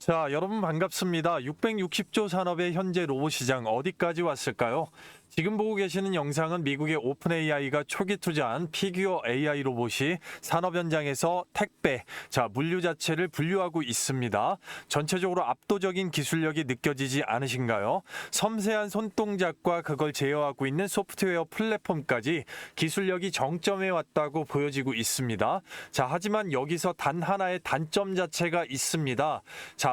자, 여러분 반갑습니다. 660조 산업의 현재 로봇 시장 어디까지 왔을까요? 지금 보고 계시는 영상은 미국의 오픈 AI가 초기 투자한 피규어 AI 로봇이 산업 현장에서 택배, 물류 자체를 분류하고 있습니다. 전체적으로 압도적인 기술력이 느껴지지 않으신가요? 섬세한 손동작과 그걸 제어하고 있는 소프트웨어 플랫폼까지 기술력이 정점에 왔다고 보여지고 있습니다. 하지만 여기서 단 하나의 단점 자체가 있습니다.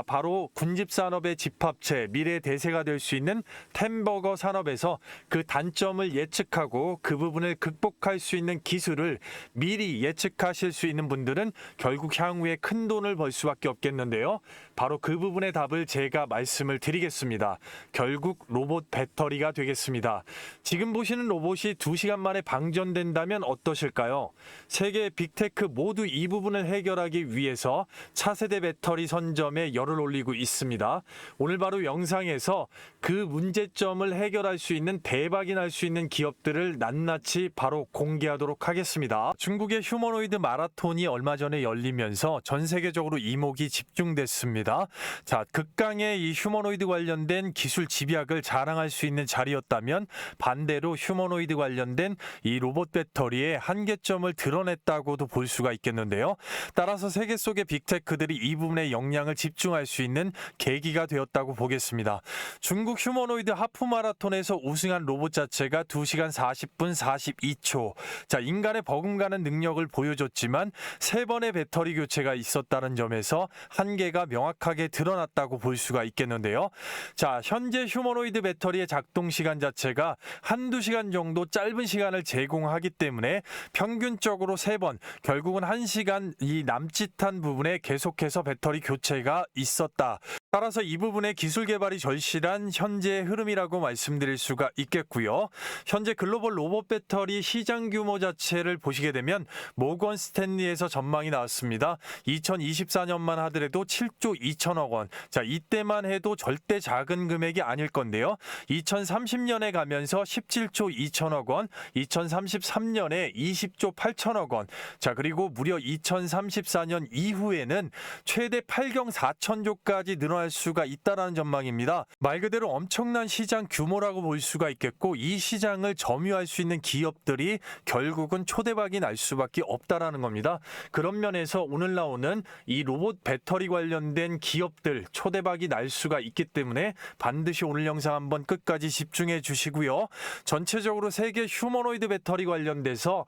바로 군집 산업의 집합체, 미래 대세가 될 수 있는 템버거 산업에서 그 단점을 예측하고 그 부분을 극복할 수 있는 기술을 미리 예측하실 수 있는 분들은 결국 향후에 큰 돈을 벌 수밖에 없겠는데요. 바로 그 부분의 답을 제가 말씀을 드리겠습니다. 결국 로봇 배터리가 되겠습니다. 지금 보시는 로봇이 2시간 만에 방전된다면 어떠실까요? 세계 빅테크 모두 이 부분을 해결하기 위해서 차세대 배터리 선점에 열을 올리고 있습니다. 오늘 바로 영상에서 그 문제점을 해결할 수 있는 대박이 날 수 있는 기업들을 낱낱이 바로 공개하도록 하겠습니다. 중국의 휴머노이드 마라톤이 얼마 전에 열리면서 전 세계적으로 이목이 집중됐습니다. 극강의 이 휴머노이드 관련된 기술 집약을 자랑할 수 있는 자리였다면 반대로 휴머노이드 관련된 이 로봇 배터리의 한계점을 드러냈다고도 볼 수가 있겠는데요. 따라서 세계 속의 빅테크들이 이 부분에 역량을 집중할 수 있는 계기가 되었다고 보겠습니다. 중국 휴머노이드 하프 마라톤에서 우승한 로봇 자체가 2시간 40분 42초. 인간의 버금가는 능력을 보여줬지만 3번의 배터리 교체가 있었다는 점에서 한계가 명확하게 드러났다고 볼 수가 있겠는데요. 현재 휴머노이드 배터리의 작동 시간 자체가 한두 시간 정도 짧은 시간을 제공하기 때문에 평균적으로 3번, 결국은 1시간 이 남짓한 부분에 계속해서 배터리 교체가 있었다. 따라서 이 부분의 기술 개발이 절실한 현재의 흐름이라고 말씀드릴 수가 있겠고요. 현재 글로벌 로봇 배터리 시장 규모 자체를 보시게 되면 모건 스탠리에서 전망이 나왔습니다. 2024년만 하더라도 7조 2천억 원. 이때만 해도 절대 작은 금액이 아닐 건데요. 2030년에 가면서 17조 2천억 원, 2033년에 20조 8천억 원. 그리고 무려 2034년 이후에는 최대 8경 4천조까지 늘어날 수가 있다라는 전망입니다. 말 그대로 엄청난 시장 규모라고 볼 수가 있겠고, 이 시장을 점유할 수 있는 기업들이 결국은 초대박이 날 수밖에 없다라는 겁니다. 그런 면에서 오늘 나오는 이 로봇 배터리 관련된 기업들 초대박이 날 수가 있기 때문에 반드시 오늘 영상 한번 끝까지 집중해 주시고요. 전체적으로 세계 휴머노이드 배터리 관련돼서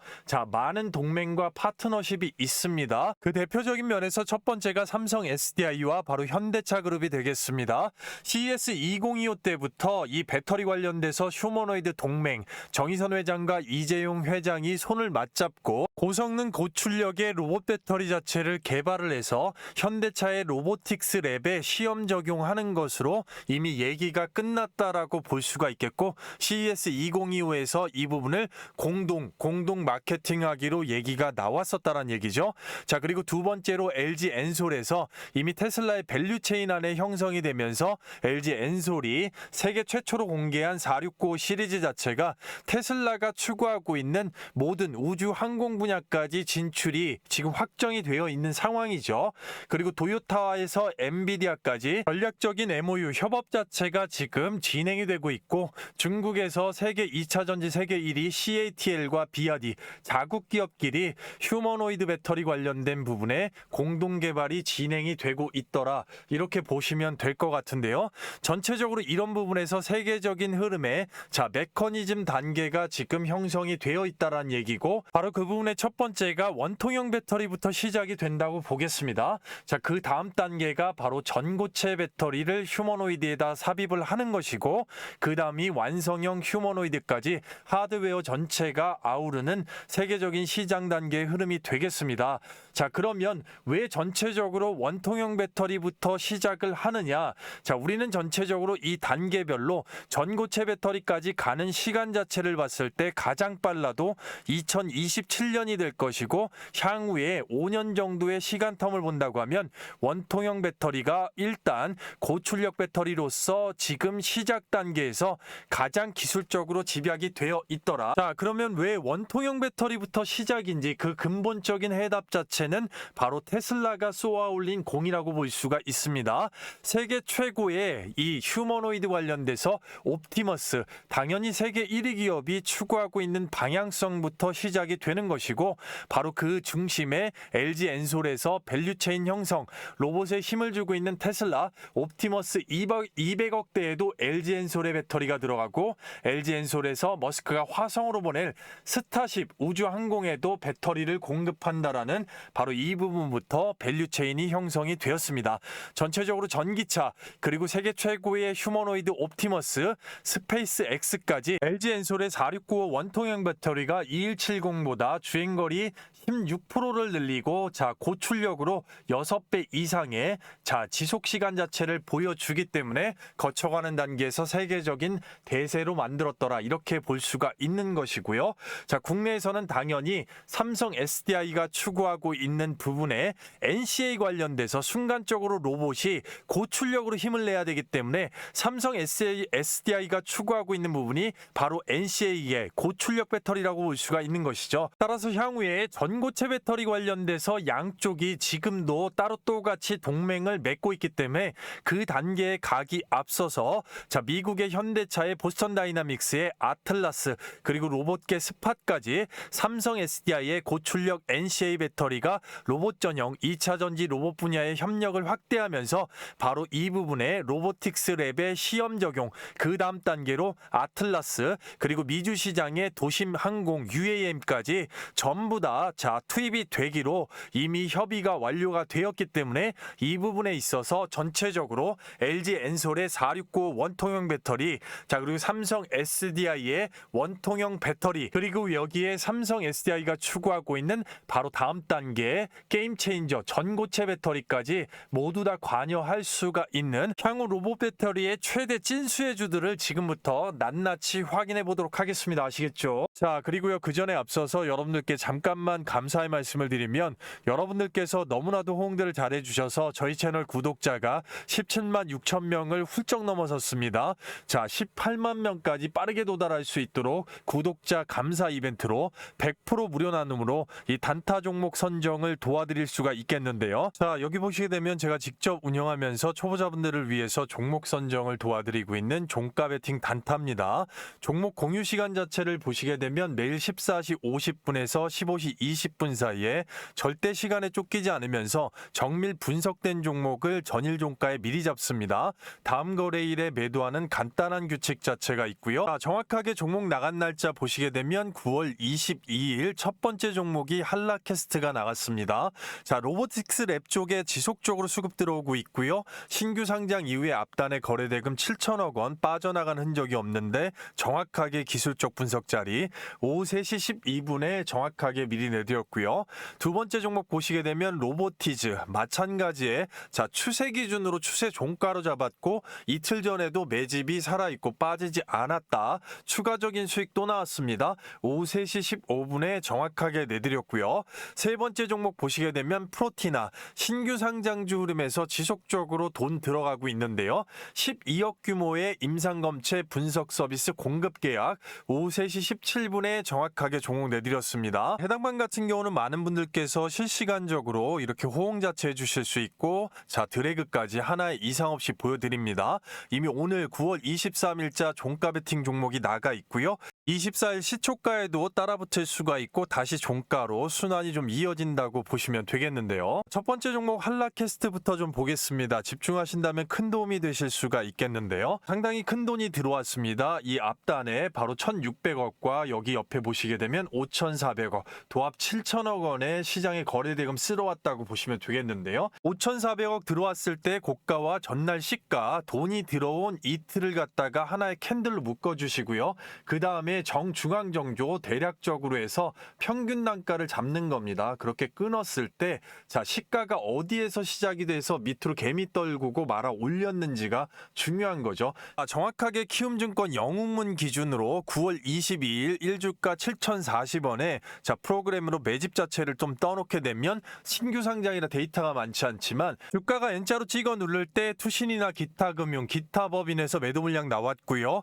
많은 동맹과 파트너십이 있습니다. 그 대표적인 면에서 첫 번째가 삼성 SDI와 바로 현대차 그룹이 되겠습니다. CES 2025 때부터 이 배터리 관련돼서 휴머노이드 동맹, 정의선 회장과 이재용 회장이 손을 맞잡고 고성능 고출력의 로봇 배터리 자체를 개발을 해서 현대차의 로보틱스 랩에 시험 적용하는 것으로 이미 얘기가 끝났다라고 볼 수가 있겠고, CES 2025에서 이 부분을 공동 마케팅하기로 얘기가 나왔었다는 얘기죠. 그리고 두 번째로 LG 엔솔에서 이미 테슬라의 밸류체인 안에 형성이 되면서 LG 엔솔이 세계 최초로 공개한 469 시리즈 자체가 테슬라가 추구하고 있는 모든 우주 항공 분야까지 진출이 지금 확정이 되어 있는 상황이죠. 그리고 도요타에서 엔비디아까지 전략적인 MOU 협업 자체가 지금 진행이 되고 있고, 중국에서 세계 2차 전지 세계 1위 CATL과 비아디 자국 기업끼리 휴머노이드 배터리 관련된 부분에 공동 개발이 진행이 되고 있더라, 이렇게 보시면 될 것 같은데요. 전체적으로 이런 부분에서 세계적인 흐름에 메커니즘 단계가 지금 형성이 되어 있다는 얘기고, 바로 그 부분의 첫 번째가 원통형 배터리부터 시작이 된다고 보겠습니다. 그 다음 단계가 바로 전고체 배터리를 휴머노이드에다 삽입을 하는 것이고, 그 다음이 완성형 휴머노이드까지 하드웨어 전체가 아우르는 세계적인 시장 단계의 흐름이 되겠습니다. 그러면 왜 전체적으로 원통형 배터리부터 시작을 하느냐? 우리는 전체적으로 이 단계별로 전고체 배터리까지 가는 시간 자체를 봤을 때 가장 빨라도 2027년이 될 것이고, 향후에 5년 정도의 시간 텀을 본다고 하면 원통형 배터리가 일단 고출력 배터리로서 지금 시작 단계에서 가장 기술적으로 집약이 되어 있더라. 그러면 왜 원통형 배터리부터 시작인지 그 근본적인 해답 자체는 자체는 바로 테슬라가 쏘아 올린 공이라고 볼 수가 있습니다. 세계 최고의 이 휴머노이드 관련돼서 옵티머스, 당연히 세계 1위 기업이 추구하고 있는 방향성부터 시작이 되는 것이고, 바로 그 중심에 LG 엔솔에서 밸류체인 형성, 로봇에 힘을 주고 있는 테슬라, 옵티머스 200억대에도 LG 엔솔의 배터리가 들어가고, LG 엔솔에서 머스크가 화성으로 보낼 스타쉽 우주항공에도 배터리를 공급한다라는 바로 이 부분부터 밸류체인이 형성이 되었습니다. 전체적으로 전기차, 그리고 세계 최고의 휴머노이드 옵티머스, 스페이스 X까지 LG 엔솔의 4695 원통형 배터리가 2170보다 주행거리 16%를 늘리고 고출력으로 6배 이상의 지속시간 자체를 보여주기 때문에 거쳐가는 단계에서 세계적인 대세로 만들었더라, 이렇게 볼 수가 있는 것이고요. 국내에서는 당연히 삼성 SDI가 추구하고 있는 부분에 NCA 관련돼서 순간적으로 로봇이 고출력으로 힘을 내야 되기 때문에 삼성 SDI가 추구하고 있는 부분이 바로 NCA의 고출력 배터리라고 볼 수가 있는 것이죠. 따라서 향후에 전고체 배터리 관련돼서 양쪽이 지금도 따로 똑같이 동맹을 맺고 있기 때문에 그 단계에 가기 앞서서 미국의 현대차의 보스턴 다이나믹스의 아틀라스, 그리고 로봇계 스팟까지 삼성 SDI의 고출력 NCA 배터리가 로봇 전용 2차 전지 로봇 분야의 협력을 확대하면서 바로 이 부분에 로보틱스 랩의 시험 적용, 그 다음 단계로 아틀라스, 그리고 미주 시장의 도심 항공 UAM까지 전부 다 투입이 되기로 이미 협의가 완료가 되었기 때문에 이 부분에 있어서 전체적으로 LG 엔솔의 4695 원통형 배터리, 그리고 삼성 SDI의 원통형 배터리, 그리고 여기에 삼성 SDI가 추구하고 있는 바로 다음 단계의 게임 체인저 전고체 배터리까지 모두 다 관여할 수가 있는 향후 로봇 배터리의 최대 찐수혜주들을 지금부터 낱낱이 확인해 보도록 하겠습니다. 아시겠죠? 그리고요, 그 전에 앞서서 여러분들께 잠깐만 감사의 말씀을 드리면, 여러분들께서 너무나도 호응들을 잘해주셔서 저희 채널 구독자가 17만 6천 명을 훌쩍 넘어섰습니다. 18만 명까지 빠르게 도달할 수 있도록 구독자 감사 이벤트로 100% 무료 나눔으로 이 단타 종목 선정을 도와드릴 수가 있겠는데요. 여기 보시게 되면 제가 직접 운영하면서 초보자분들을 위해서 종목 선정을 도와드리고 있는 종가 베팅 단타입니다. 종목 공유 시간 자체를 보시게 되면 매일 14시 50분에서 15시 20분 사이에 절대 시간에 쫓기지 않으면서 정밀 분석된 종목을 전일 종가에 미리 잡습니다. 다음 거래일에 매도하는 간단한 규칙 자체가 있고요. 정확하게 종목 나간 날짜 보시게 되면 9월 22일 첫 번째 종목이 한라캐스트가 나갔습니다. 로보틱스 랩 쪽에 지속적으로 수급 들어오고 있고요. 신규 상장 이후에 앞단에 거래대금 7천억 원 빠져나간 흔적이 없는데 정확하게 기술적 분석 자리 오후 3시 12분에 정확하게 미리 내드렸고요. 두 번째 종목 보시게 되면 로보티즈, 마찬가지에 추세 기준으로 추세 종가로 잡았고 이틀 전에도 매집이 살아있고 빠지지 않았다. 추가적인 수익 또 나왔습니다. 오후 3시 15분에 정확하게 내드렸고요. 세 번째 종목 보시게 되면 프로티나, 신규 상장주 흐름에서 지속적으로 돈 들어가고 있는데요. 12억 규모의 임상검체 분석 서비스 공급 계약 오후 3시 17분에 정확하게 종목 내드렸습니다. 해당 방 같은 경우는 많은 분들께서 실시간적으로 이렇게 호응 자체 해주실 수 있고, 드래그까지 하나의 이상 없이 보여드립니다. 이미 오늘 9월 23일자 종가 베팅 종목이 나가 있고요. 24일 시초가에도 따라붙을 수가 있고 다시 종가로 순환이 좀 이어진다고 보시면 되겠는데요. 첫 번째 종목 한라캐스트부터 좀 보겠습니다. 집중하신다면 큰 도움이 되실 수가 있겠는데요. 상당히 큰 돈이 들어왔습니다. 이 앞단에 바로 1,600억과 여기 옆에 보시게 되면 5,400억, 도합 7천억 원의 시장에 거래대금 쓸어왔다고 보시면 되겠는데요. 5,400억 들어왔을 때 고가와 전날 시가, 돈이 들어온 이틀을 갖다가 하나의 캔들로 묶어주시고요. 그 다음에 정중앙 정조 대략적으로 해서 평균 단가를 잡는 겁니다. 그렇게 끊었을 때 시가가 어디에서 시작이 돼서 밑으로 개미 떨구고 말아 올렸는지가 중요한 거죠. 정확하게 키움증권 영웅문 기준으로 9월 22일 1주가 7,040원에 프로그램으로 매집 자체를 좀 떠놓게 되면 신규 상장이라 데이터가 많지 않지만 주가가 N자로 찍어 누를 때 투신이나 기타 금융, 기타 법인에서 매도 물량 나왔고요.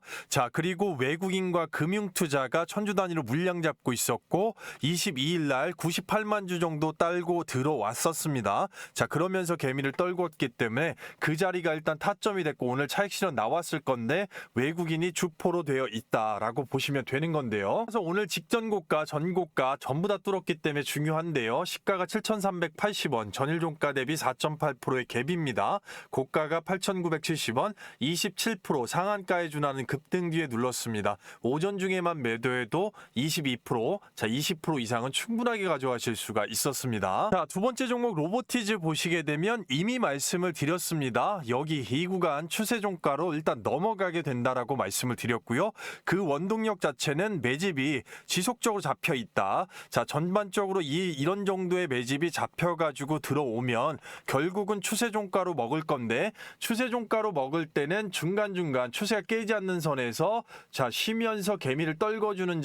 그리고 외국인과 금융 급등 투자가 천주 단위로 물량 잡고 있었고 22일 날 98만 주 정도 딸고 들어왔었습니다. 자, 그러면서 개미를 떨궜기 때문에 그 자리가 일단 타점이 됐고 오늘 차익 실현 나왔을 건데 외국인이 주포로 되어 있다라고 보시면 되는 건데요. 그래서 오늘 직전 고가, 전 고가 전부 다 뚫었기 때문에 중요한데요. 시가가 7,380원, 전일 종가 대비 4.8%의 갭입니다. 고가가 8,970원, 27% 상한가에 준하는 급등 뒤에 눌렀습니다. 오전 중에만 매도해도 22%, 자 20% 이상은 충분하게 가져가실 수가 있었습니다. 자, 두 번째 종목 로보티즈 보시게 되면 이미 말씀을 드렸습니다. 여기 이 구간 추세 종가로 일단 넘어가게 된다라고 말씀을 드렸고요. 그 원동력 자체는 매집이 지속적으로 잡혀 있다. 자, 전반적으로 이런 정도의 매집이 잡혀가지고 들어오면 결국은 추세 종가로 먹을 건데 추세 종가로 먹을 때는 중간중간 추세가 깨지 않는 선에서 자 쉬면서 개미를 떨궈주는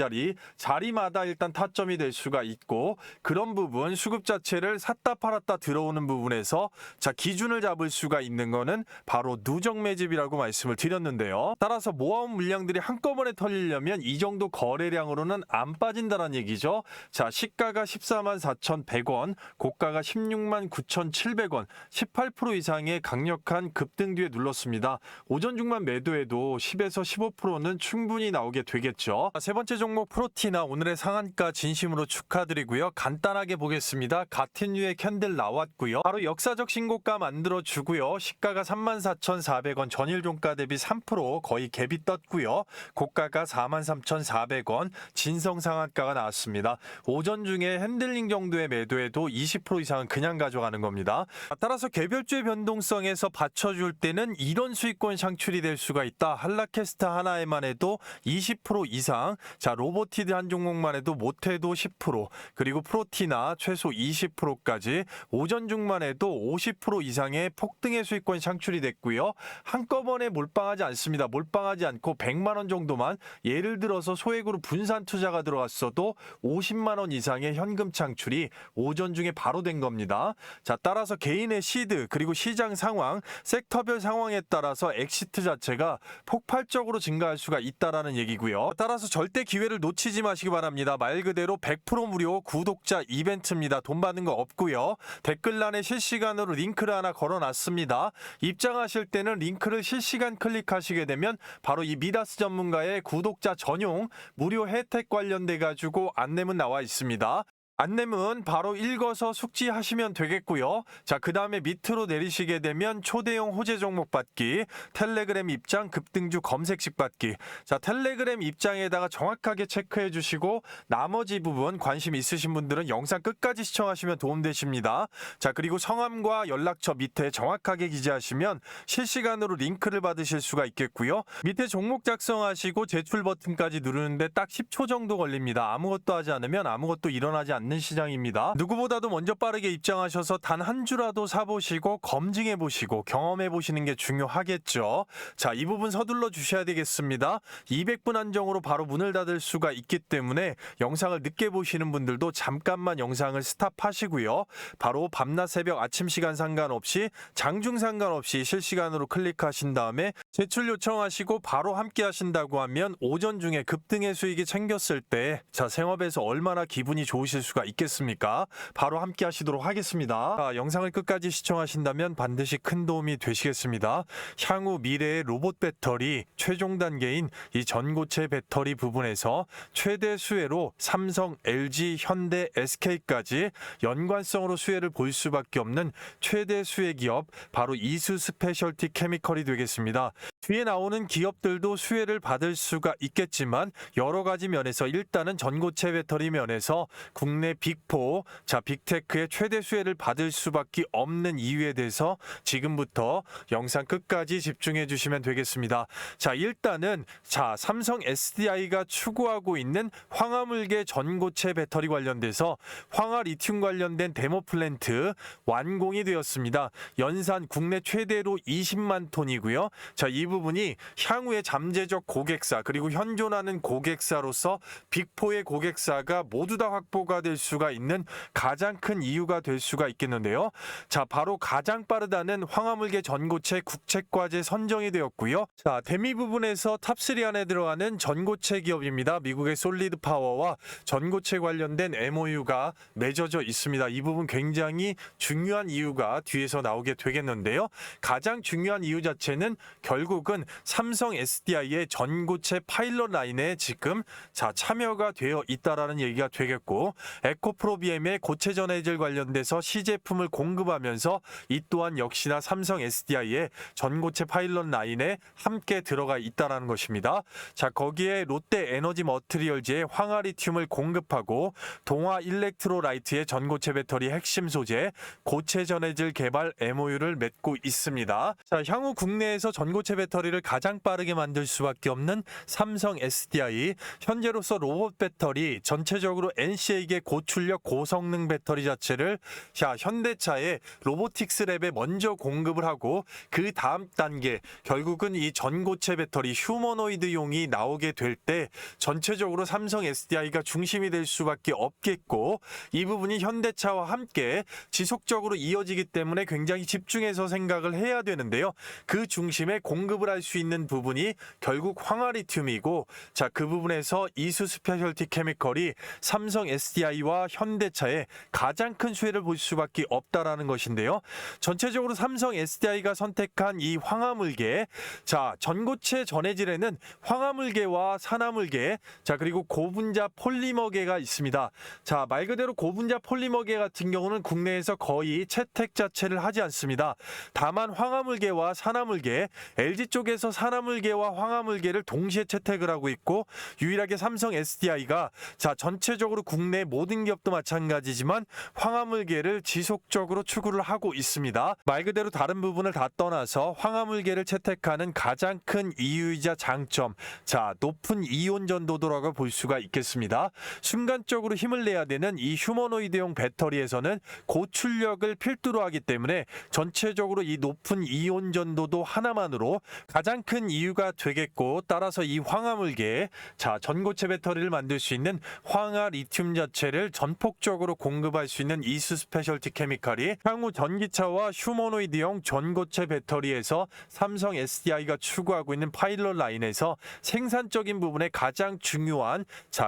자리마다 일단 타점이 될 수가 있고 그런 부분 수급 자체를 샀다 팔았다 들어오는 부분에서 자 기준을 잡을 수가 있는 거는 바로 누적 매집이라고 말씀을 드렸는데요. 따라서 모아온 물량들이 한꺼번에 털리려면 이 정도 거래량으로는 안 빠진다는 얘기죠. 자, 시가가 14만 4,100원, 고가가 16만 9,700원, 18% 이상의 강력한 급등 뒤에 눌렀습니다. 오전 중만 매도해도 10에서 15%는 충분히 나오게 되겠죠. 세 번째 종목 프로티나 오늘의 상한가 진심으로 축하드리고요. 간단하게 보겠습니다. 같은 류의 캔들 나왔고요. 바로 역사적 신고가 만들어주고요. 시가가 34,400원, 전일 종가 대비 3% 거의 갭이 떴고요. 고가가 43,400원, 진성 상한가가 나왔습니다. 오전 중에 핸들링 정도의 매도에도 20% 이상은 그냥 가져가는 겁니다. 따라서 개별주의 변동성에서 받쳐줄 때는 이런 수익권 창출이 될 수가 있다. 한라캐스트 하나에만 해도 20% 이상, 자 로보티드 한 종목만 해도 못해도 10%, 그리고 프로티나 최소 20%까지 오전 중만 해도 50% 이상의 폭등의 수익권이 창출이 됐고요. 한꺼번에 몰빵하지 않습니다. 몰빵하지 않고 100만 원 정도만, 예를 들어서 소액으로 분산 투자가 들어갔어도 50만 원 이상의 현금 창출이 오전 중에 바로 된 겁니다. 자, 따라서 개인의 시드 그리고 시장 상황, 섹터별 상황에 따라서 엑시트 자체가 폭발적으로 증가할 수가 있다라는 얘기고요. 따라서 절대 기회를 놓치지 마시기 바랍니다. 말 그대로 100% 무료 구독자 이벤트입니다. 돈 받는 거 없고요. 댓글란에 실시간으로 링크를 하나 걸어놨습니다. 입장하실 때는 링크를 실시간 클릭하시게 되면 바로 이 미다스 전문가의 구독자 전용 무료 혜택 관련돼 가지고 안내문 나와 있습니다. 안내문 바로 읽어서 숙지하시면 되겠고요. 자, 그 다음에 밑으로 내리시게 되면 초대형 호재 종목 받기, 텔레그램 입장 급등주 검색식 받기. 자, 텔레그램 입장에다가 정확하게 체크해 주시고 나머지 부분 관심 있으신 분들은 영상 끝까지 시청하시면 도움되십니다. 자, 그리고 성함과 연락처 밑에 정확하게 기재하시면 실시간으로 링크를 받으실 수가 있겠고요. 밑에 종목 작성하시고 제출 버튼까지 누르는데 딱 10초 정도 걸립니다. 아무것도 하지 않으면 아무것도 일어나지 않는 시장입니다. 누구보다도 먼저 빠르게 입장하셔서 단 한 주라도 사보시고 검증해보시고 경험해보시는 게 중요하겠죠. 자, 이 부분 서둘러 주셔야 되겠습니다. 200분 한정으로 바로 문을 닫을 수가 있기 때문에 영상을 늦게 보시는 분들도 잠깐만 영상을 스탑하시고요. 바로 밤낮 새벽 아침 시간 상관없이 장중 상관없이 실시간으로 클릭하신 다음에 제출 요청하시고 바로 함께 하신다고 하면 오전 중에 급등의 수익이 챙겼을 때 자, 생업에서 얼마나 기분이 좋으실 수가 있겠습니까? 바로 함께 하시도록 하겠습니다. 자, 영상을 끝까지 시청하신다면 반드시 큰 도움이 되시겠습니다. 향후 미래의 로봇 배터리 최종 단계인 이 전고체 배터리 부분에서 최대 수혜로 삼성, LG, 현대, SK까지 연관성으로 수혜를 볼 수밖에 없는 최대 수혜 기업 바로 이수 스페셜티 케미컬이 되겠습니다. 뒤에 나오는 기업들도 수혜를 받을 수가 있겠지만 여러 가지 면에서 일단은 전고체 배터리 면에서 국내 빅4, 자 빅테크의 최대 수혜를 받을 수밖에 없는 이유에 대해서 지금부터 영상 끝까지 집중해 주시면 되겠습니다. 자, 일단은 자 삼성 SDI가 추구하고 있는 황화물계 전고체 배터리 관련돼서 황화 리튬 관련된 데모 플랜트 완공이 되었습니다. 연산 국내 최대로 20만 톤이고요. 자, 이 부분이 향후의 잠재적 고객사 그리고 현존하는 고객사로서 빅4의 고객사가 모두 다 확보가 될 수가 있는 가장 큰 이유가 될 수가 있겠는데요. 자, 바로 가장 빠르다는 황화물계 전고체 국책과제 선정이 되었고요. 자, 대미 부분에서 탑3 안에 들어가는 전고체 기업입니다. 미국의 솔리드 파워와 전고체 관련된 MOU가 맺어져 있습니다. 이 부분 굉장히 중요한 이유가 뒤에서 나오게 되겠는데요. 가장 중요한 이유 자체는 결국은 삼성 SDI의 전고체 파일럿 라인에 지금 참여가 되어 있다라는 얘기가 되겠고, 에코프로비엠의 고체 전해질 관련돼서 시제품을 공급하면서 이 또한 역시나 삼성 SDI의 전고체 파일럿 라인에 함께 들어가 있다라는 것입니다. 자, 거기에 롯데 에너지 머티리얼즈의 황화리튬을 공급하고 동화 일렉트로라이트의 전고체 배터리 핵심 소재 고체 전해질 개발 MOU를 맺고 있습니다. 자, 향후 국내에서 전고체 배터리를 가장 빠르게 만들 수밖에 없는 삼성 SDI, 현재로서 로봇 배터리 전체적으로 NC에게 고출력 고성능 배터리 자체를 현대차의 로보틱스 랩에 먼저 공급을 하고, 그 다음 단계 결국은 이 전고체 배터리 휴머노이드용이 나오게 될 때 전체적으로 삼성 SDI가 중심이 될 수밖에 없겠고, 이 부분이 현대차와 함께 지속적으로 이어지기 때문에 굉장히 집중해서 생각을 해야 되는데요. 그 중심에 공급을 할 수 있는 부분이 결국 황화리튬이고, 자, 그 부분에서 이수 스페셜티 케미컬이 삼성 SDI와 현대차의 가장 큰 수혜를 볼 수밖에 없다라는 것인데요. 전체적으로 삼성 SDI가 선택한 이 황화물계, 자, 전고체 전해질에는 황화물계와 산화물계, 자, 그리고 고분자 폴리머계가 있습니다. 자, 말 그대로 고분자 폴리머계 같은 경우는 국내에서 거의 채택 자체를 하지 않습니다. 다만 황화물계와 산화물계, LG 쪽에서 산화물계와 황화물계를 동시에 채택을 하고 있고, 유일하게 삼성 SDI가 전체적으로 국내 모든 기업도 마찬가지지만 황화물계를 지속적으로 추구를 하고 있습니다. 말 그대로 다른 부분을 다 떠나서 황화물계를 채택하는 가장 큰 이유이자 장점, 자, 높은 이온 전도도라고 볼 수가 있겠습니다. 순간적으로 힘을 내야 되는 이 휴머노이드용 배터리에서는 고출력을 필두로 하기 때문에 전체적으로 이 높은 이온 전도도 하나만으로 가장 큰 이유가 되겠고, 따라서 이 황화물계, 자, 전고체 배터리를 만들 수 있는 황화 리튬 자체를 전폭적으로 공급할 수 있는 이수 스페셜티 케미컬이 향후 전기차와 휴머노이드용 전고체 배터리에서 삼성 SDI가 추구하고 있는 파일럿 라인에서 생산적인 부분에 가장 중요한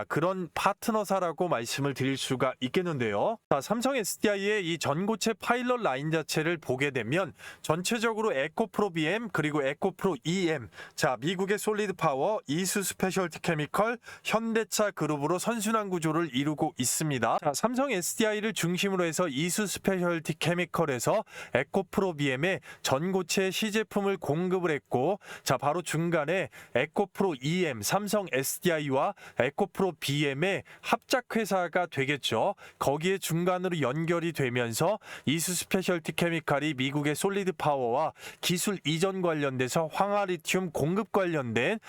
그런 파트너사라고 말씀을 드릴 수가 있겠는데요. 자, 삼성 SDI의 이 전고체 파일럿 라인 자체를 보게 되면 전체적으로 에코프로비엠 그리고 에코프로 EM, 자, 미국의 솔리드 파워, 이수 스페셜티 케미컬, 현대차 그룹으로 선순환 구조를 이루고 있습니다. 자, 삼성 SDI를 중심으로 해서 이수 스페셜티 케미컬에서 에코프로비엠의 전고체 시제품을 공급을 했고, 자, 바로 중간에 에코프로 EM, 삼성 SDI와 에코프로 BM의 합작회사가 되겠죠. 거기에 중간으로 연결이 되면서 이수 스페셜티 케미컬이 미국의 솔리드 파워와 기술 이전 관련돼서 황화리튬 공급 관련된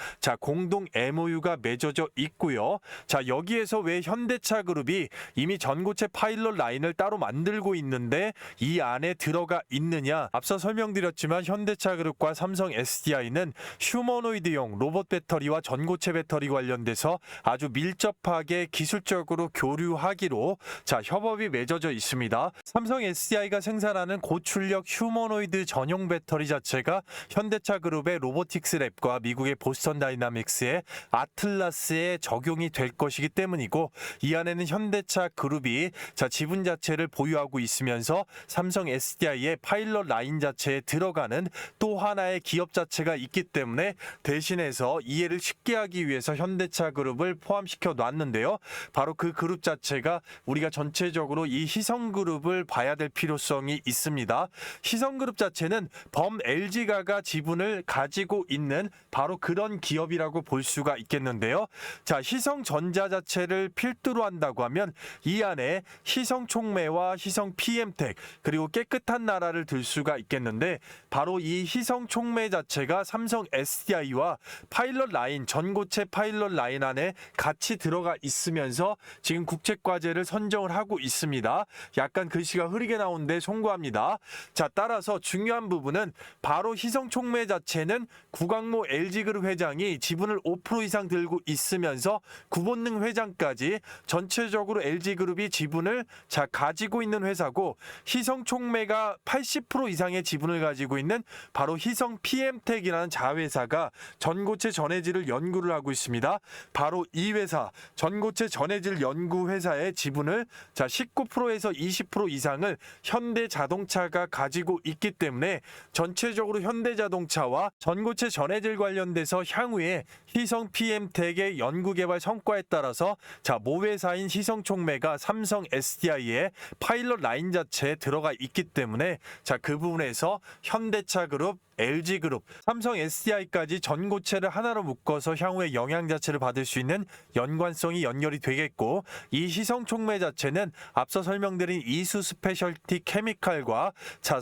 공동 MOU가 맺어져 있고요. 자, 여기에서 왜 현대차 그룹이 이미 전고체 파일럿 라인을 따로 만들고 있는데 이 안에 들어가 있느냐? 앞서 설명드렸지만 현대차 그룹과 삼성 SDI는 휴머노이드용 로봇 배터리와 전고체 배터리 관련돼서 아주 밀접하게 기술적으로 교류하기로 협업이 맺어져 있습니다. 삼성 SDI가 생산하는 고출력 휴머노이드 전용 배터리 자체가 현대차 그룹의 로보틱스 랩과 미국의 보스턴 다이나믹스의 아틀라스에 적용이 될 것이기 때문이고, 이 안에는 현대차 그룹이 지분 자체를 보유하고 있으면서 삼성 SDI의 파일럿 라인 자체에 들어가는 또 하나의 기업 자체가 있기 때문에 대신해서 이해를 쉽게 하기 위해서 현대차 그룹을 포함시켜 놨는데요. 바로 그 그룹 자체가 우리가 전체적으로 이 희성그룹을 봐야 될 필요성이 있습니다. 희성그룹 자체는 범 LG가가 지분을 가지고 있는 바로 그런 기업이라고 볼 수가 있겠는데요. 자, 희성전자 자체를 필두로 한다고 하면 이 안에 희성촉매와 희성 PM텍 그리고 깨끗한 나라를 들 수가 있겠는데, 바로 이 희성촉매 자체가 삼성 SDI와 파일럿 라인, 전고체 파일럿 라인 안에 같이 들어가 있으면서 지금 국책과제를 선정을 하고 있습니다. 약간 글씨가 흐리게 나오는데 송구합니다. 자, 따라서 중요한 부분은 바로 희성촉매 자체 자체는 구광모 LG그룹 회장이 지분을 5% 이상 들고 있으면서 구본능 회장까지 전체적으로 LG그룹이 지분을 가지고 있는 회사고, 희성촉매가 80% 이상의 지분을 가지고 있는 바로 희성 PM텍이라는 자회사가 전고체 전해질을 연구를 하고 있습니다. 바로 이 회사, 전고체 전해질 연구 회사의 지분을 19%에서 20% 이상을 현대자동차가 가지고 있기 때문에 전체적으로 현대자동차와 전고체 전해질 관련돼서 향후에 희성 PM텍의 연구개발 성과에 따라서 모 회사인 희성촉매가 삼성 SDI의 파일럿 라인 자체에 들어가 있기 때문에 그 부분에서 현대차그룹, LG그룹, 삼성 SDI까지 전고체를 하나로 묶어서 향후에 영향 자체를 받을 수 있는 연관성이 연결이 되겠고, 이 희성촉매 자체는 앞서 설명드린 이수 스페셜티 케미칼과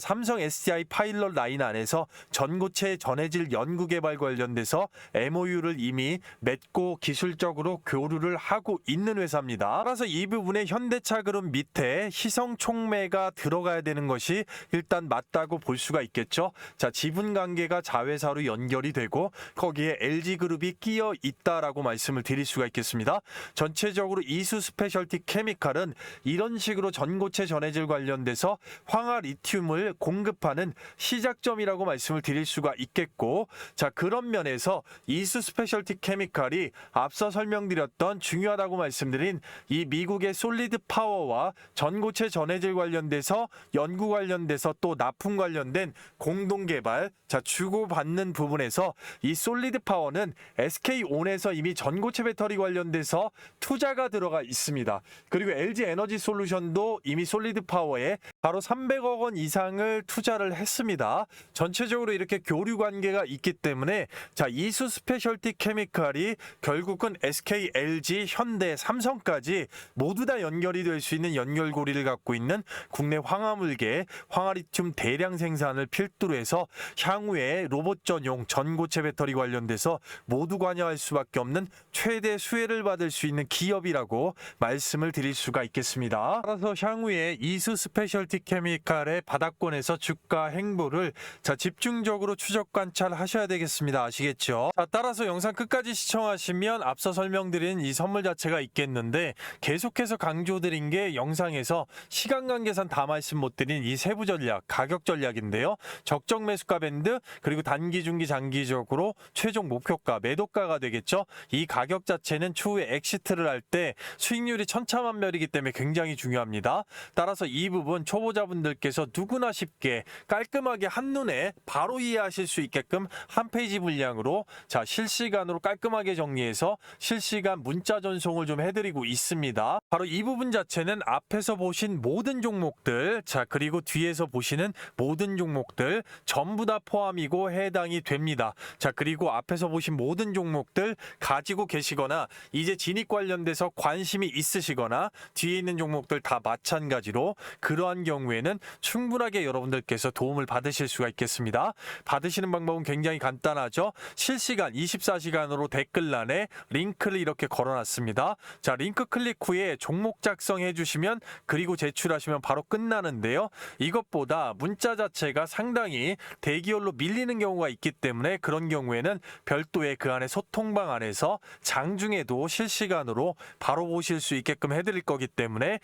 삼성 SDI 파일럿 라인 안에서 전고체 전해질 연구 개발 관련돼서 MOU를 이미 맺고 기술적으로 교류를 하고 있는 회사입니다. 따라서 이 부분에 현대차그룹 밑에 희성촉매가 들어가야 되는 것이 일단 맞다고 볼 수가 있겠죠. 지분 관계가 자회사로 연결이 되고 거기에 LG그룹이 끼어 있다라고 말씀을 드릴 수가 있겠습니다. 전체적으로 이수 스페셜티 케미칼은 이런 식으로 전고체 전해질 관련돼서 황화 리튬을 공급하는 시작점이라고 말씀을 드릴 수가 있겠고, 그런 면에서 이수 스페셜티 케미칼이 앞서 설명드렸던 중요하다고 말씀드린 이 미국의 솔리드 파워와 전고체 전해질 관련돼서 연구 관련돼서 또 납품 관련된 공동 개발, 주고받는 부분에서 이 솔리드 파워는 SK온에서 이미 전고체 배터리 관련돼서 투자가 들어가 있습니다. 그리고 LG 에너지 솔루션도 이미 솔리드 파워에 바로 300억 원 이상을 투자를 했습니다. 전체적으로 이렇게 교류 관계가 있기 때문에 이수 스페셜티 케미칼이 결국은 SK, LG, 현대, 삼성까지 모두 다 연결이 될 수 있는 연결고리를 갖고 있는 국내 황화물계, 황화리튬 대량 생산을 필두로 해서 향후에 로봇 전용 전고체 배터리 관련돼서 모두 관여할 수밖에 없는 최대 수혜를 받을 수 있는 기업이라고 말씀을 드릴 수가 있겠습니다. 따라서 향후에 이수 스페셜티 케미칼의 바닥권에서 주가 행보를 집중적으로 추적 관찰하셔야 되겠습니다. 아시겠죠? 따라서 영상 끝까지 시청하시면 앞서 설명드린 이 선물 자체가 있겠는데, 계속해서 강조드린 게 영상에서 시간 관계상 다 말씀 못 드린 이 세부 전략, 가격 전략인데요. 적정 매수가 밴드, 그리고 단기, 중기, 장기적으로 최종 목표가, 매도가가 되겠죠. 이 가격 자체는 추후에 엑시트를 할 때 수익률이 천차만별이기 때문에 굉장히 중요합니다. 따라서 이 부분 초보자분들께서 누구나 쉽게 깔끔하게 한눈에 바로 이해하실 수 있게끔 한 페이지 분량으로 실시간으로 깔끔하게 정리해서 실시간 문자 전송을 좀 해드리고 있습니다. 바로 이 부분 자체는 앞에서 보신 모든 종목들, 그리고 뒤에서 보시는 모든 종목들 전부 다 포함이고 해당이 됩니다. 그리고 앞에서 보신 모든 종목들 가지고 계시거나 이제 진입 관련돼서 관심이 있으시거나 뒤에 있는 종목들 다 마찬가지로 그러한 경우에는 충분하게 여러분들께서 도움을 받으실 수가 있겠습니다. 받으시는 방법은 굉장히 간단하죠. 실시간 24시간으로 댓글란에 링크를 이렇게 걸어놨습니다. 링크 클릭 후에 종목 작성해 주시면, 그리고 제출하시면 바로 끝나는데요. 이것보다 문자 자체가 상당히 대기열로 밀리는 경우가 있기 때문에 그런 경우에는 별도의 그 안에 소통방 안에서 장중에도 실시간으로 바로 보실 수 있게끔 해드릴 거기 때문에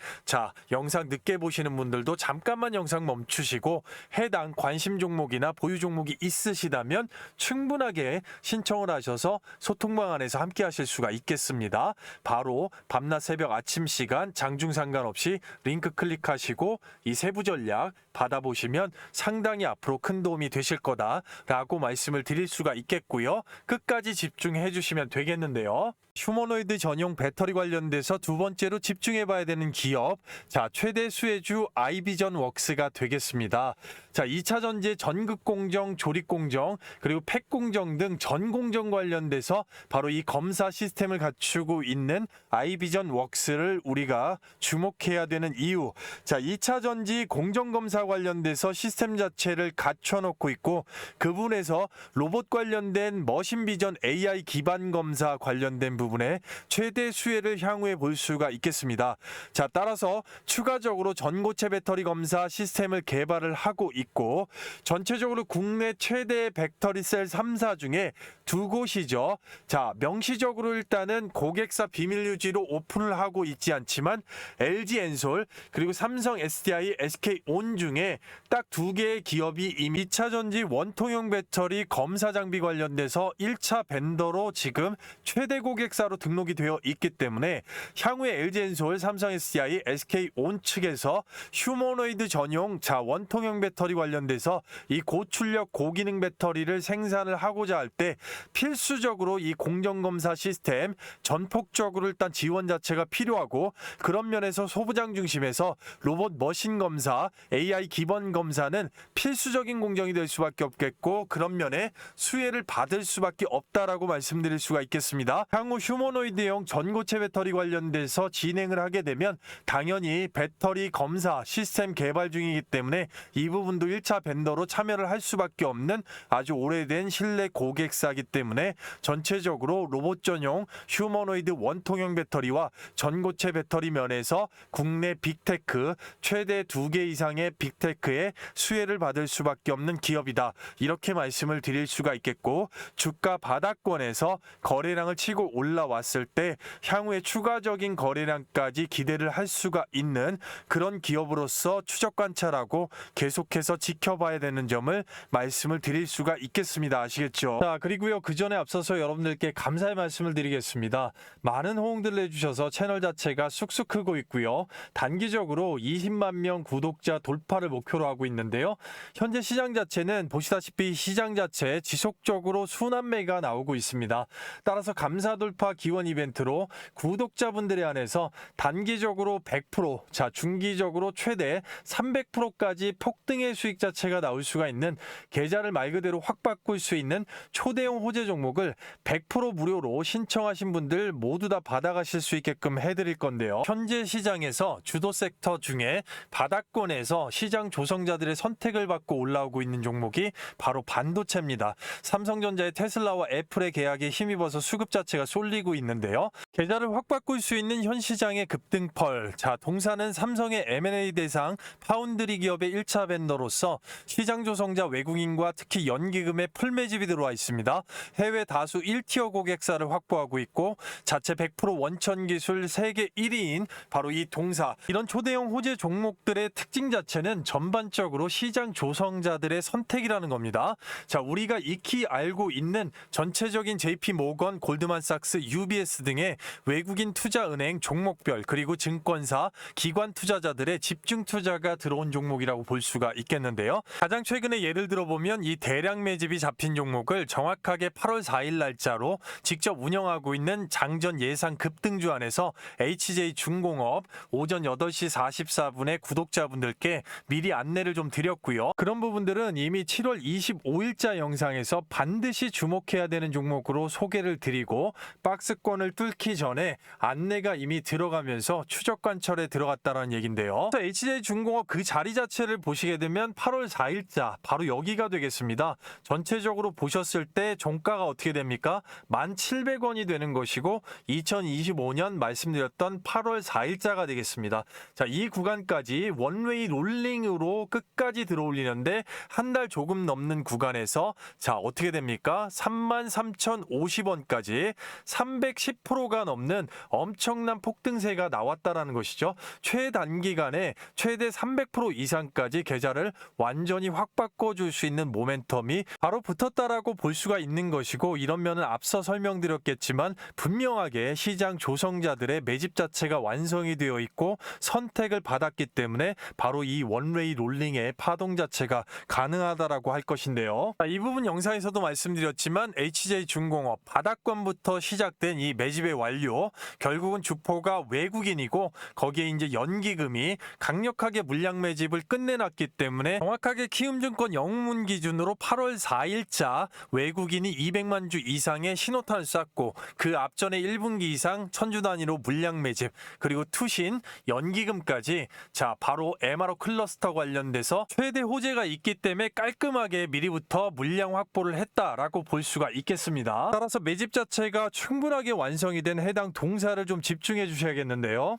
영상 늦게 보시는 분들도 잠깐만 영상 멈추시고 해당 관심 종목이나 보유 종목이 있으시다면 충분하게 신청을 하셔서 소통방 안에서 함께 하실 수가 있겠습니다. 바로 밤낮 새벽 아침 시간 장중 상관없이 링크 클릭하시고 이 세부 전략 받아보시면 상당히 앞으로 큰 도움이 되실 거다라고 말씀을 드릴 수가 있겠고요. 끝까지 집중해 주시면 되겠는데요. 휴머노이드 전용 배터리 관련돼서 두 번째로 집중해 봐야 되는 기업, 최대 수혜주 아이비전 웍스가 되겠습니다. 2차 전지 전극 공정, 조립 공정, 그리고 팩 공정 등 전 공정 관련돼서 바로 이 검사 시스템을 갖추고 있는 아이비전 웍스를 우리가 주목해야 되는 이유. 2차 전지 공정 검사 관련돼서 시스템 자체를 갖춰 놓고 있고, 그 부분에서 로봇 관련된 머신 비전 AI 기반 검사 관련된 부분에 최대 수혜를 향후에 볼 수가 있겠습니다. 따라서 추가적으로 전고체 배터리 검사 시스템을 개발을 하고 있고, 있고 전체적으로 국내 최대 배터리셀 3사 중에 두 곳이죠. 자, 명시적으로 일단은 고객사 비밀 유지로 오픈을 하고 있지 않지만 LG 엔솔 그리고 삼성 SDI, SK온 중에 딱 두 개의 기업이 이미 2차 전지 원통형 배터리 검사 장비 관련돼서 1차 벤더로 지금 최대 고객사로 등록이 되어 있기 때문에 향후에 LG 엔솔, 삼성 SDI, SK온 측에서 휴머노이드 전용 원통형 배터리 관련돼서 이 고출력 고기능 배터리를 생산을 하고자 할 때 필수적으로 이 공정검사 시스템 전폭적으로 일단 지원 자체가 필요하고, 그런 면에서 소부장 중심에서 로봇 머신 검사, AI 기본 검사는 필수적인 공정이 될 수밖에 없겠고, 그런 면에 수혜를 받을 수밖에 없다라고 말씀드릴 수가 있겠습니다. 향후 휴머노이드형 전고체 배터리 관련돼서 진행을 하게 되면 당연히 배터리 검사 시스템 개발 중이기 때문에 이 부분도 1차 벤더로 참여를 할 수밖에 없는 아주 오래된 신뢰 고객사이기 때문에 전체적으로 로봇 전용 휴머노이드 원통형 배터리와 전고체 배터리 면에서 국내 빅테크 최대 2개 이상의 빅테크의 수혜를 받을 수밖에 없는 기업이다, 이렇게 말씀을 드릴 수가 있겠고, 주가 바닥권에서 거래량을 치고 올라왔을 때 향후에 추가적인 거래량까지 기대를 할 수가 있는 그런 기업으로서 추적 관찰하고 계속해서 지켜봐야 되는 점을 말씀을 드릴 수가 있겠습니다. 아시겠죠? 자, 그리고요, 그 전에 앞서서 여러분들께 감사의 말씀을 드리겠습니다. 많은 호응들을 해주셔서 채널 자체가 쑥쑥 크고 있고요. 단기적으로 20만 명 구독자 돌파를 목표로 하고 있는데요. 현재 시장 자체는 보시다시피 시장 자체 지속적으로 순환매가 나오고 있습니다. 따라서 감사 돌파 기원 이벤트로 구독자분들에 한해서 단기적으로 100%, 중기적으로 최대 300%까지 폭등의 수익 자체가 나올 수가 있는, 계좌를 말 그대로 확 바꿀 수 있는 초대형 호재 종목을 100% 무료로 신청하신 분들 모두 다 받아가실 수 있게끔 해드릴 건데요. 현재 시장에서 주도 섹터 중에 바닥권에서 시장 조성자들의 선택을 받고 올라오고 있는 종목이 바로 반도체입니다. 삼성전자의 테슬라와 애플의 계약에 힘입어서 수급 자체가 쏠리고 있는데요. 계좌를 확 바꿀 수 있는 현 시장의 급등펄. 동사는 삼성의 M&A 대상 파운드리 기업의 1차 벤더로서 시장 조성자 외국인과 특히 연기금의 풀매집이 들어와 있습니다. 해외 다수 1티어 고객사를 확보하고 있고, 자체 100% 원천 기술 세계 1위인 바로 이 동사. 이런 초대형 호재 종목들의 특징 자체는 전반적으로 시장 조성자들의 선택이라는 겁니다. 우리가 익히 알고 있는 전체적인 JP 모건, 골드만삭스, UBS 등의 외국인 투자은행 종목별 그리고 증권사, 기관 투자자들의 집중 투자가 들어온 종목이라고 볼 수가 있겠는데요. 가장 최근에 예를 들어보면 이 대량 매집이 잡힌 종목을 정확하게 8월 4일 날짜로 직접 운영하고 있는 장전 예상 급등주 안에서 HJ중공업 오전 8시 44분에 구독자분들께 미리 안내를 좀 드렸고요. 그런 부분들은 이미 7월 25일자 영상에서 반드시 주목해야 되는 종목으로 소개를 드리고, 박스권을 뚫기 전에 안내가 이미 들어가면서 추적 관철에 들어갔다는 얘긴데요. HJ중공업 그 자리 자체를 보시게 되면 8월 4일자 바로 여기가 되겠습니다. 전체적으로 보셨을 때 종가가 어떻게 됩니까? 1,700원이 되는 것이고 2025년 말씀드렸던 8월 4일자가 되겠습니다. 이 구간까지 원웨이 롤링으로 끝까지 들어올리는데 한 달 조금 넘는 구간에서 어떻게 됩니까? 33,050원까지 310%가 넘는 엄청난 폭등세가 나왔다라는 것이죠. 최단기간에 최대 300% 이상까지 계좌를 완전히 확 바꿔줄 수 있는 모멘텀이 바로 붙었다라고 볼 수가 있는 것이고, 이런 면은 앞서 설명드렸겠지만 분명하게 시장 조성자들의 매집 자체가 완성이 되어 있고 선택을 받았기 때문에 바로 이 원웨이 롤링의 파동 자체가 가능하다라고 할 것인데요. 이 부분 영상에서도 말씀드렸지만 HJ중공업 바닥권부터 시작된 이 매집의 완료, 결국은 주포가 외국인이고 거기에 이제 연기금이 강력하게 물량 매집을 끝내놨기 때문에 정확하게 키움증권 영문 기준으로 8월 4일자 외국인이 200만 주 이상의 신호탄을 쐈고, 그 앞전에 1분기 이상 천주 단위로 물량 매집, 그리고 투신, 연기금까지 바로 MRO 클러스터 관련돼서 최대 호재가 있기 때문에 깔끔하게 미리부터 물량 확보를 했다라고 볼 수가 있겠습니다. 따라서 매집 자체가 충분하게 완성이 된 해당 동사를 좀 집중해 주셔야겠는데요.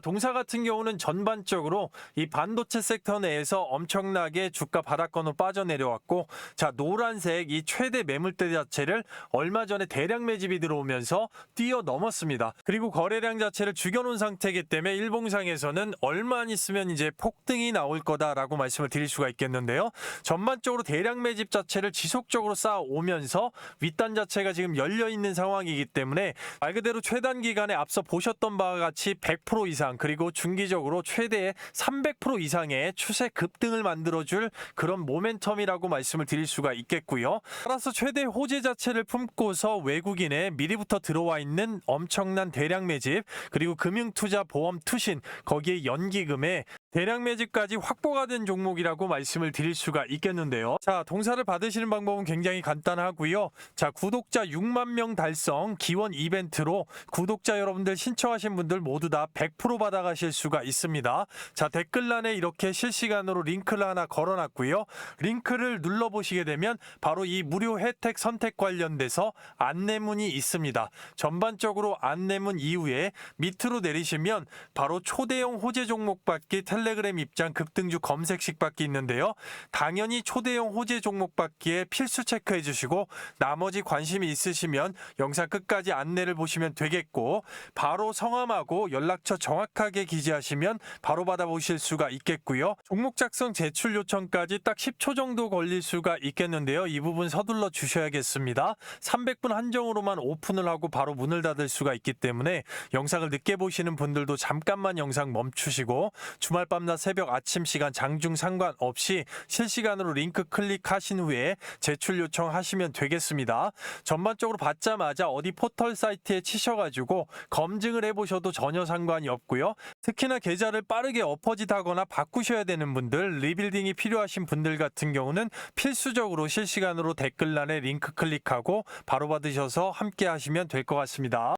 동사 같은 경우는 전반적으로 이 반도체 섹터 내에서 엄청 엄청나게 주가 바닥권으로 빠져내려왔고, 자, 노란색 이 최대 매물대 자체를 얼마 전에 대량 매집이 들어오면서 뛰어넘었습니다. 그리고 거래량 자체를 죽여놓은 상태이기 때문에 일봉상에서는 얼마 안 있으면 이제 폭등이 나올 거다라고 말씀을 드릴 수가 있겠는데요. 전반적으로 대량 매집 자체를 지속적으로 쌓아오면서 윗단 자체가 지금 열려있는 상황이기 때문에 말 그대로 최단 기간에 앞서 보셨던 바와 같이 100% 이상, 그리고 중기적으로 최대 300% 이상의 추세 급등을 만들어줄 그런 모멘텀이라고 말씀을 드릴 수가 있겠고요. 따라서 최대 호재 자체를 품고서 외국인의 미리부터 들어와 있는 엄청난 대량 매집, 그리고 금융투자 보험 투신, 거기에 연기금에 대량 매집까지 확보가 된 종목이라고 말씀을 드릴 수가 있겠는데요. 자, 동사를 받으시는 방법은 굉장히 간단하고요. 자, 구독자 6만 명 달성 기원 이벤트로 구독자 여러분들 신청하신 분들 모두 다 100% 받아가실 수가 있습니다. 자, 댓글란에 이렇게 실시간으로 링크를 하나 걸어놨고요. 링크를 눌러보시게 되면 바로 이 무료 혜택 선택 관련돼서 안내문이 있습니다. 전반적으로 안내문 이후에 밑으로 내리시면 바로 초대형 호재 종목 받기 텔레그램 입장 급등주 검색식 받기 있는데요. 당연히 초대형 호재 종목 받기에 필수 체크해 주시고 나머지 관심이 있으시면 영상 끝까지 안내를 보시면 되겠고, 바로 성함하고 연락처 정확하게 기재하시면 바로 받아보실 수가 있겠고요. 종목 작성 제출 요청까지 딱 10초 정도 걸릴 수가 있겠는데요. 이 부분 서둘러 주셔야겠습니다. 300분 한정으로만 오픈을 하고 바로 문을 닫을 수가 있기 때문에 영상을 늦게 보시는 분들도 잠깐만 영상 멈추시고 주말 밤낮 새벽 아침 시간 장중 상관없이 실시간으로 링크 클릭하신 후에 제출 요청하시면 되겠습니다. 전반적으로 받자마자 어디 포털 사이트에 치셔가지고 검증을 해보셔도 전혀 상관이 없고요. 특히나 계좌를 빠르게 엎어짓하거나 바꾸셔야 되는 분들, 리빌딩이 필요하신 분들 같은 경우는 필수적으로 실시간으로 댓글란에 링크 클릭하고 바로 받으셔서 함께 하시면 될 것 같습니다.